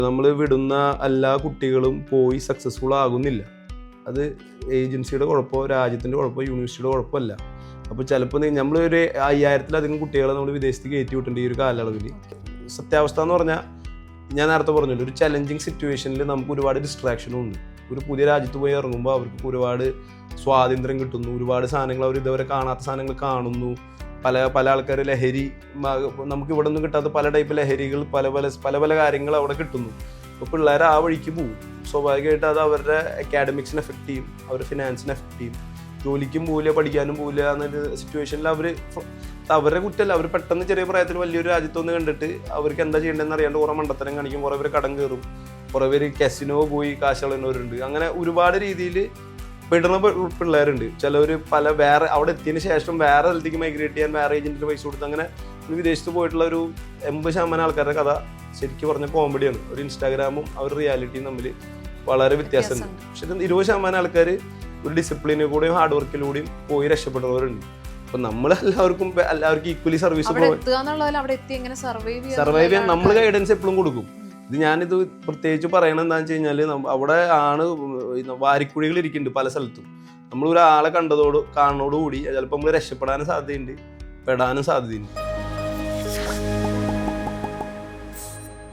നമ്മൾ വിടുന്ന എല്ലാ കുട്ടികളും പോയി സക്സസ്ഫുൾ ആകുന്നില്ല. അത് ഏജൻസിയുടെ കുഴപ്പമോ രാജ്യത്തിൻ്റെ കുഴപ്പമോ യൂണിവേഴ്സിറ്റിയുടെ കുഴപ്പമല്ല. അപ്പോൾ ചിലപ്പോൾ നമ്മളൊരു 5000-ലധികം കുട്ടികളെ നമ്മൾ വിദേശത്ത് കയറ്റി വിട്ടിട്ടുണ്ട് ഈ ഒരു കാലയളവിൽ. സത്യാവസ്ഥ എന്ന് പറഞ്ഞാൽ ഞാൻ നേരത്തെ പറഞ്ഞല്ലോ, ഒരു ചലഞ്ചിങ് സിറ്റുവേഷനിൽ നമുക്ക് ഒരുപാട് ഡിസ്ട്രാക്ഷനും ഉണ്ട്. ഒരു പുതിയ രാജ്യത്ത് പോയി ഇറങ്ങുമ്പോൾ അവർക്ക് ഒരുപാട് സ്വാതന്ത്ര്യം കിട്ടുന്നു, ഒരുപാട് സാധനങ്ങൾ അവർ ഇതുവരെ കാണാത്ത സാധനങ്ങൾ കാണുന്നു. പല ആൾക്കാർ ലഹരി, നമുക്ക് ഇവിടെ ഒന്നും കിട്ടാത്ത പല ടൈപ്പ് ലഹരികൾ, പല കാര്യങ്ങൾ അവിടെ കിട്ടുന്നു. അപ്പോൾ പിള്ളേർ ആ വഴിക്ക് പോകും. സ്വാഭാവികമായിട്ട് അത് അവരുടെ അക്കാഡമിക്സിനെ എഫക്റ്റ് ചെയ്യും, അവരുടെ ഫിനാൻസിനെ എഫക്റ്റ് ചെയ്യും. ജോലിക്കും പോവില്ല, പഠിക്കാനും പോവില്ല എന്നൊരു സിറ്റുവേഷനിൽ അവരുടെ കുറ്റമല്ല. അവർ പെട്ടെന്ന് ചെറിയ പ്രായത്തിൽ വലിയൊരു രാജ്യത്തൊന്ന് കണ്ടിട്ട് അവർക്ക് എന്താ ചെയ്യേണ്ടതെന്ന് അറിയാണ്ട് കുറേ മണ്ടത്തരം കാണിക്കും. കുറേ പേര് കടം കയറും, കുറേ പേര് കസിനോ പോയി കാശ് കളയുന്നവരുണ്ട്. അങ്ങനെ ഒരുപാട് രീതിയിൽ പെടുന്ന പിള്ളേരുണ്ട്. ചിലവർ വേറെ അവിടെ എത്തിയതിന് ശേഷം വേറെ സ്ഥലത്തേക്ക് മൈഗ്രേറ്റ് ചെയ്യാൻ വേറെ ഏജന്റിന് പൈസ കൊടുത്ത് അങ്ങനെ വിദേശത്ത് പോയിട്ടുള്ള ഒരു 80% ആൾക്കാരുടെ കഥ ശരിക്കും പറഞ്ഞ കോമഡിയാണ്. ഒരു ഇൻസ്റ്റാഗ്രാമും അവർ റിയാലിറ്റിയും തമ്മിൽ വളരെ വ്യത്യാസമുണ്ട്. പക്ഷെ 20% ആൾക്കാർ ഒരു ഡിസിപ്ലിനിൽ കൂടെയും ഹാർഡ് വർക്കിലൂടെയും പോയി രക്ഷപ്പെടുന്നവരുണ്ട്. അപ്പൊ എല്ലാവർക്കും ഈക്വലി സർവീസ് സർവൈവ് ചെയ്യാൻ നമ്മൾ ഗൈഡൻസ് എപ്പോഴും കൊടുക്കും. ഞാനിത് പ്രത്യേകിച്ച് പറയണത് എന്താണെന്ന് വെച്ച് കഴിഞ്ഞാൽ, അവിടെ ആണ് വാരിക്കുഴികൾ ഇരിക്കുന്നുണ്ട് പല സ്ഥലത്തും. നമ്മൾ ഒരാളെ കാണുന്നതോടുകൂടി ചിലപ്പോൾ നമ്മൾ രക്ഷപ്പെടാനും സാധ്യതയുണ്ട്, പെടാനും സാധ്യതയുണ്ട്.